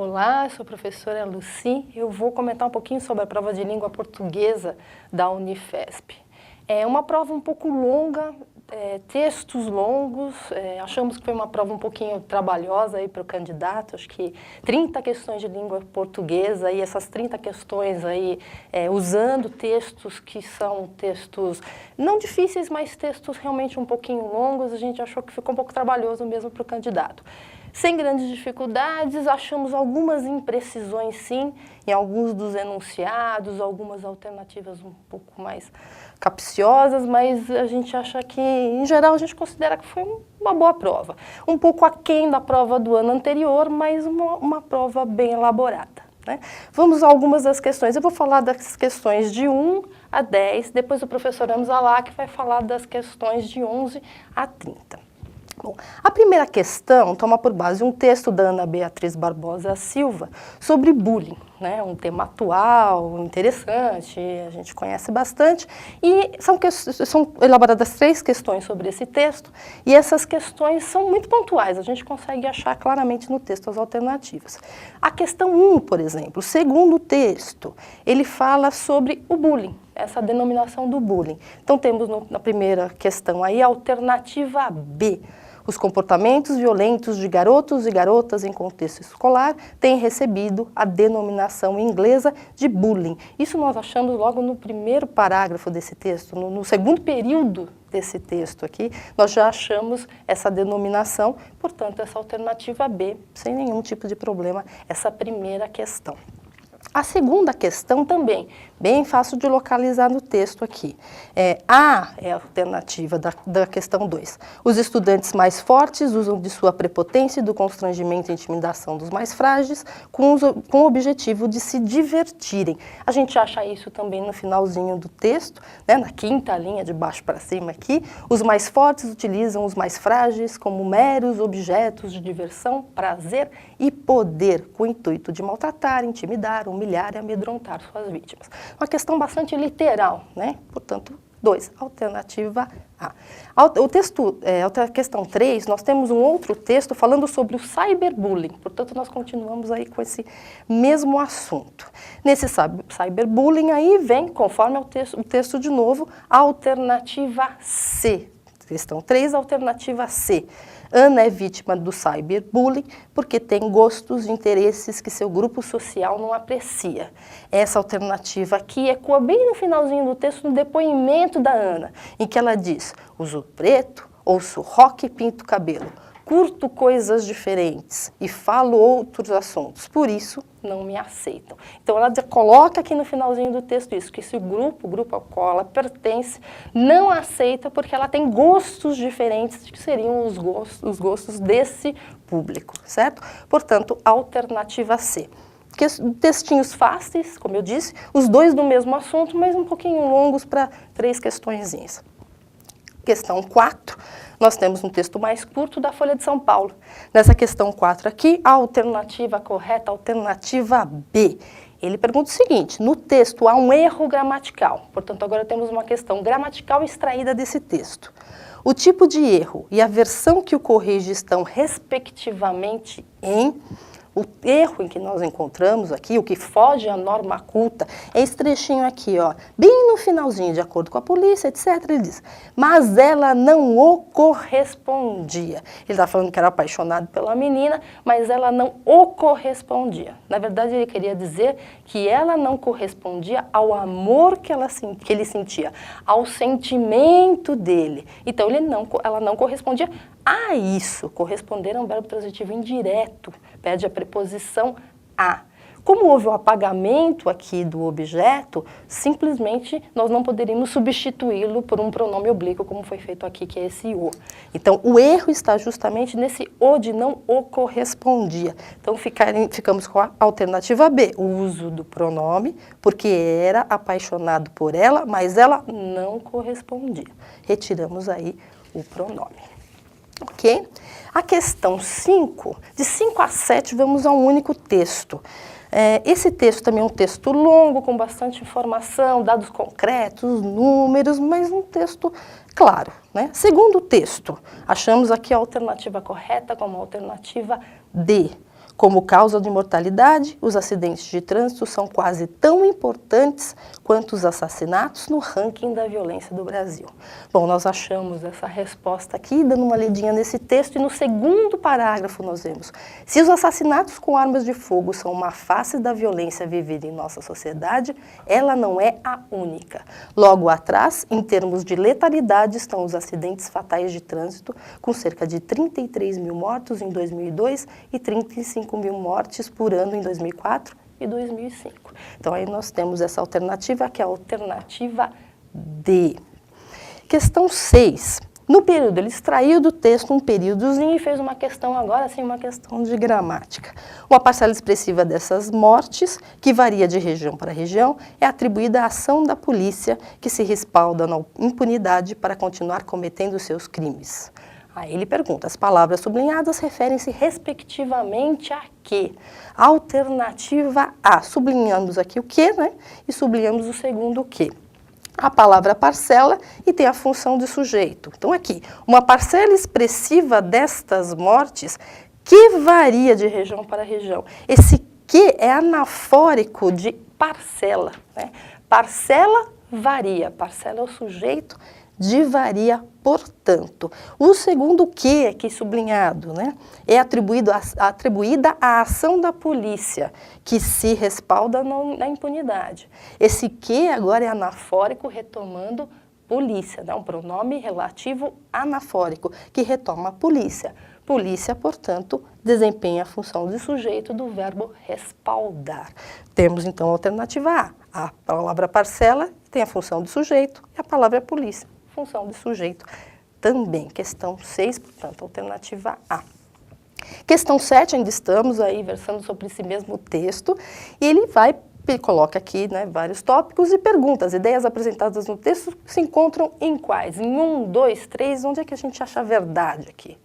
Olá, eu sou a professora Lucy. Eu vou comentar um pouquinho sobre a prova de língua portuguesa da Unifesp. É uma prova um pouco longa, textos longos, achamos que foi uma prova um pouquinho trabalhosa aí para o candidato, acho que 30 questões de língua portuguesa e essas 30 questões aí usando textos que são textos não difíceis, mas textos realmente um pouquinho longos, a gente achou que ficou um pouco trabalhoso mesmo para o candidato. Sem grandes dificuldades, achamos algumas imprecisões sim, em alguns dos enunciados, algumas alternativas um pouco mais capciosas, mas a gente acha que, em geral, a gente considera que foi uma boa prova. Um pouco aquém da prova do ano anterior, mas uma prova bem elaborada, né? Vamos a algumas das questões. Eu vou falar das questões de 1 a 10, depois o professor Amzalak vai falar das questões de 11 a 30. Bom, a primeira questão toma por base um texto da Ana Beatriz Barbosa Silva sobre bullying, né? Um tema atual, interessante, a gente conhece bastante, e são elaboradas 3 questões sobre esse texto, e essas questões são muito pontuais, a gente consegue achar claramente no texto as alternativas. A questão 1, por exemplo, segundo o texto, ele fala sobre o bullying, essa denominação do bullying. Então temos na primeira questão aí a alternativa B. Os comportamentos violentos de garotos e garotas em contexto escolar têm recebido a denominação inglesa de bullying. Isso nós achamos logo no primeiro parágrafo desse texto, no segundo período desse texto aqui, nós já achamos essa denominação, portanto, essa alternativa B, sem nenhum tipo de problema, essa primeira questão. A segunda questão também, bem fácil de localizar no texto aqui. A é a alternativa da questão 2. Os estudantes mais fortes usam de sua prepotência e do constrangimento e intimidação dos mais frágeis com o objetivo de se divertirem. A gente acha isso também no finalzinho do texto, né, na quinta linha de baixo para cima aqui. Os mais fortes utilizam os mais frágeis como meros objetos de diversão, prazer e poder, com o intuito de maltratar, intimidar, humilhar e amedrontar suas vítimas. Uma questão bastante literal, né? Portanto, 2, alternativa A. A questão 3, nós temos um outro texto falando sobre o cyberbullying, portanto, nós continuamos aí com esse mesmo assunto. Nesse cyberbullying aí vem, conforme o texto de novo, a alternativa C. Questão 3, alternativa C. Ana é vítima do cyberbullying porque tem gostos e interesses que seu grupo social não aprecia. Essa alternativa aqui ecoa bem no finalzinho do texto, no depoimento da Ana, em que ela diz: uso preto, ouço rock e pinto cabelo, curto coisas diferentes e falo outros assuntos, por isso não me aceitam. Então ela coloca aqui no finalzinho do texto isso, que se o grupo ao qual ela pertence não aceita porque ela tem gostos diferentes, que seriam os gostos desse público, certo? Portanto, alternativa C. Textinhos fáceis, como eu disse, os 2 do mesmo assunto, mas um pouquinho longos para 3 questõezinhas. Questão 4, nós temos um texto mais curto da Folha de São Paulo. Nessa questão 4 aqui, a alternativa correta, a alternativa B. Ele pergunta o seguinte: no texto há um erro gramatical. Portanto, agora temos uma questão gramatical extraída desse texto. O tipo de erro e a versão que o corrige estão respectivamente em... O erro em que nós encontramos aqui, o que foge à norma culta, é esse trechinho aqui, ó, bem no finalzinho, de acordo com a polícia, etc. Ele diz: mas ela não o correspondia. Ele está falando que era apaixonado pela menina, mas ela não o correspondia. Na verdade, ele queria dizer que ela não correspondia ao amor que ele sentia, ao sentimento dele. Então, ela não correspondia a isso. Corresponder é um verbo transitivo indireto, pede a preposição a. Como houve o apagamento aqui do objeto, simplesmente nós não poderíamos substituí-lo por um pronome oblíquo, como foi feito aqui, que é esse o. Então, o erro está justamente nesse o de não o correspondia. Então, ficamos com a alternativa B, o uso do pronome, porque era apaixonado por ela, mas ela não correspondia. Retiramos aí o pronome. Ok? A questão 5, de 5 a 7, vamos a um único texto. Esse texto também é um texto longo, com bastante informação, dados concretos, números, mas um texto claro, né? Segundo o texto, achamos aqui a alternativa correta como a alternativa D. Como causa de mortalidade, os acidentes de trânsito são quase tão importantes quanto os assassinatos no ranking da violência do Brasil. Bom, nós achamos essa resposta aqui, dando uma lidinha nesse texto, e no segundo parágrafo nós vemos: se os assassinatos com armas de fogo são uma face da violência vivida em nossa sociedade, ela não é a única. Logo atrás, em termos de letalidade, estão os acidentes fatais de trânsito, com cerca de 33 mil mortos em 2002 e 35 mil mortes por ano em 2004 e 2005. Então, aí nós temos essa alternativa, que é a alternativa D. Questão 6. No período, ele extraiu do texto um períodozinho e fez uma questão agora, sim, uma questão de gramática. Uma parcela expressiva dessas mortes, que varia de região para região, é atribuída à ação da polícia, que se respalda na impunidade para continuar cometendo seus crimes. Aí ele pergunta, as palavras sublinhadas referem-se respectivamente a quê? Alternativa A, sublinhamos aqui o quê, né? E sublinhamos o segundo o quê? A palavra parcela e tem a função de sujeito. Então aqui, uma parcela expressiva destas mortes que varia de região para região. Esse que é anafórico de parcela, né? Parcela varia, parcela é o sujeito de varia, portanto. O segundo que aqui sublinhado, né, é atribuída à ação da polícia, que se respalda na impunidade. Esse que agora é anafórico, retomando polícia, né, um pronome relativo anafórico, que retoma polícia. Polícia, portanto, desempenha a função de sujeito do verbo respaldar. Temos, então, a alternativa A. A palavra parcela tem a função de sujeito e a palavra polícia, função de sujeito também. Questão 6, portanto, alternativa A. Questão 7, ainda estamos aí versando sobre esse mesmo texto, e ele coloca aqui, né, vários tópicos e pergunta, as ideias apresentadas no texto se encontram em quais? Em 1, 2, 3, onde é que a gente acha a verdade aqui?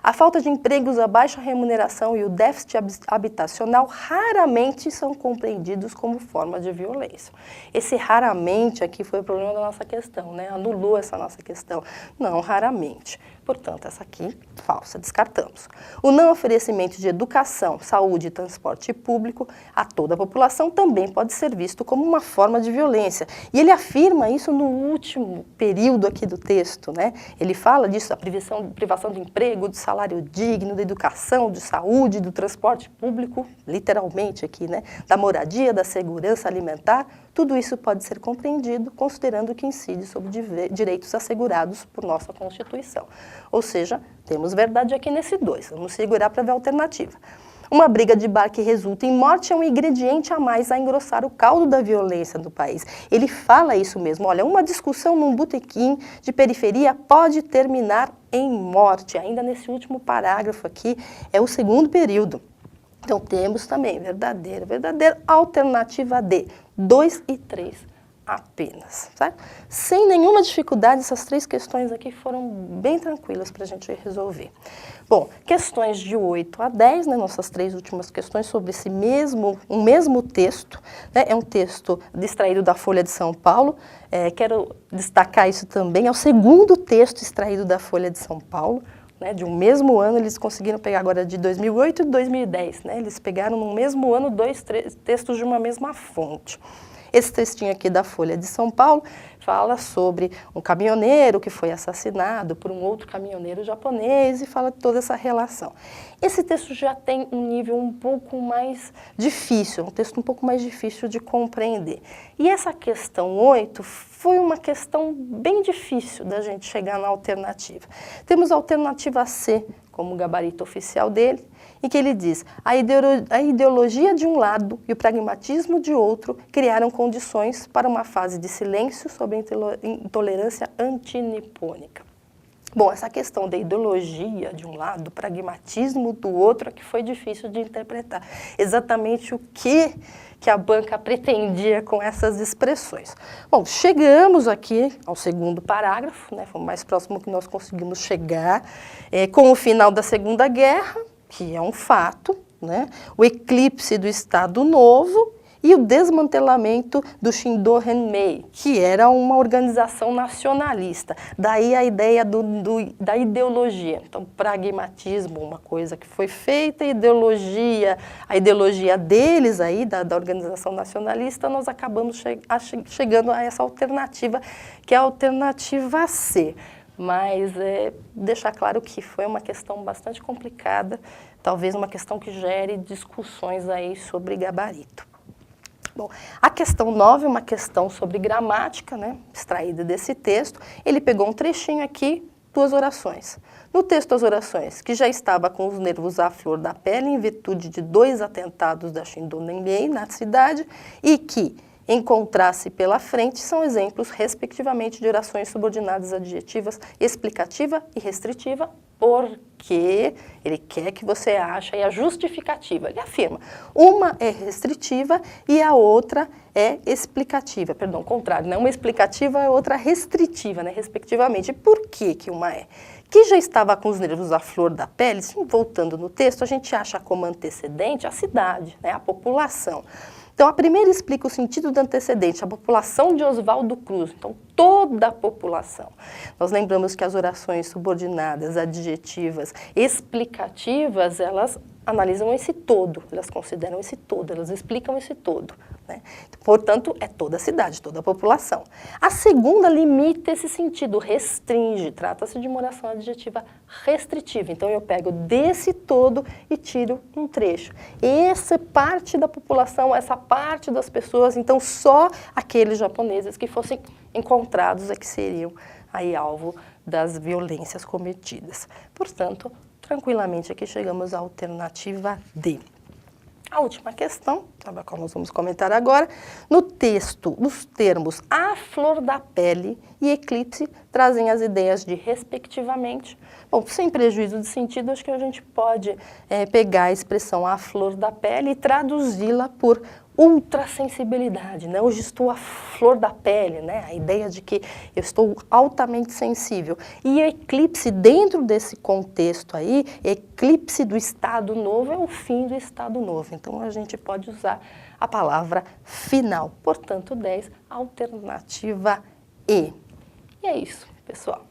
A falta de empregos, a baixa remuneração e o déficit habitacional raramente são compreendidos como forma de violência. Esse raramente aqui foi o problema da nossa questão, né? Anulou essa nossa questão. Não, raramente. Portanto, essa aqui, falsa, descartamos. O não oferecimento de educação, saúde e transporte público a toda a população também pode ser visto como uma forma de violência. E ele afirma isso no último período aqui do texto, né? Ele fala disso, a privação de emprego, de salário digno, da educação, de saúde, do transporte público, literalmente aqui, né? Da moradia, da segurança alimentar. Tudo isso pode ser compreendido considerando que incide sobre direitos assegurados por nossa Constituição. Ou seja, temos verdade aqui nesse 2. Vamos segurar para ver a alternativa. Uma briga de bar que resulta em morte é um ingrediente a mais a engrossar o caldo da violência do país. Ele fala isso mesmo. Olha, uma discussão num botequim de periferia pode terminar em morte. Ainda nesse último parágrafo aqui, é o segundo período. Então, temos também verdadeiro, alternativa D, 2 e 3 apenas, certo? Sem nenhuma dificuldade, essas 3 questões aqui foram bem tranquilas para a gente resolver. Bom, questões de 8 a 10, né, nossas 3 últimas questões sobre esse mesmo texto, né, é um texto extraído da Folha de São Paulo, quero destacar isso também, é o segundo texto extraído da Folha de São Paulo, né, de um mesmo ano, eles conseguiram pegar agora de 2008 e 2010, né, eles pegaram no mesmo ano 2 textos de uma mesma fonte. Esse textinho aqui da Folha de São Paulo fala sobre um caminhoneiro que foi assassinado por um outro caminhoneiro japonês e fala de toda essa relação. Esse texto já tem um nível um pouco mais difícil, um texto um pouco mais difícil de compreender. E essa questão 8 foi uma questão bem difícil da gente chegar na alternativa. Temos a alternativa C como gabarito oficial dele, em que ele diz: a ideologia de um lado e o pragmatismo de outro criaram condições para uma fase de silêncio sobre a intolerância antinipônica. Bom, essa questão da ideologia de um lado, do pragmatismo do outro, é que foi difícil de interpretar. Exatamente o que a banca pretendia com essas expressões. Bom, chegamos aqui ao segundo parágrafo, né, foi o mais próximo que nós conseguimos chegar, com o final da Segunda Guerra, que é um fato, né, o eclipse do Estado Novo e o desmantelamento do Shindorenmei, que era uma organização nacionalista. Daí a ideia da ideologia. Então, pragmatismo, uma coisa que foi feita, a ideologia deles aí, da organização nacionalista, nós acabamos chegando a essa alternativa, que é a alternativa C. Mas deixar claro que foi uma questão bastante complicada, talvez uma questão que gere discussões aí sobre gabarito. Bom, a questão 9 é uma questão sobre gramática, né, extraída desse texto. Ele pegou um trechinho aqui, 2 orações. No texto, as orações, que já estava com os nervos à flor da pele em virtude de 2 atentados da Shindorenmei na cidade e que encontrasse pela frente, são exemplos, respectivamente, de orações subordinadas adjetivas explicativa e restritiva, porque ele quer que você ache a justificativa. Ele afirma, uma é restritiva e a outra é explicativa. Perdão, o contrário, né? Uma explicativa e outra restritiva, né? Respectivamente. E por que que uma é? Que já estava com os nervos à flor da pele, sim, voltando no texto, a gente acha como antecedente a cidade, né? A população. Então, a primeira explica o sentido do antecedente, a população de Oswaldo Cruz. Então, toda a população. Nós lembramos que as orações subordinadas, adjetivas, explicativas, elas analisam esse todo, elas consideram esse todo, elas explicam esse todo, né? Portanto, é toda a cidade, toda a população. A segunda limita esse sentido, restringe, trata-se de uma oração adjetiva restritiva. Então, eu pego desse todo e tiro um trecho. Essa parte da população, essa parte das pessoas, então só aqueles japoneses que fossem encontrados é que seriam aí alvo das violências cometidas. Portanto, tranquilamente aqui chegamos à alternativa D. A última questão, a qual nós vamos comentar agora, no texto, os termos a flor da pele e eclipse trazem as ideias de respectivamente. Bom, sem prejuízo de sentido, acho que a gente pode pegar a expressão a flor da pele e traduzi-la por ultrassensibilidade, né? Hoje estou à flor da pele, né? A ideia de que eu estou altamente sensível. E eclipse, dentro desse contexto aí, eclipse do estado novo é o fim do estado novo. Então, a gente pode usar a palavra final. Portanto, 10, alternativa E. E é isso, pessoal.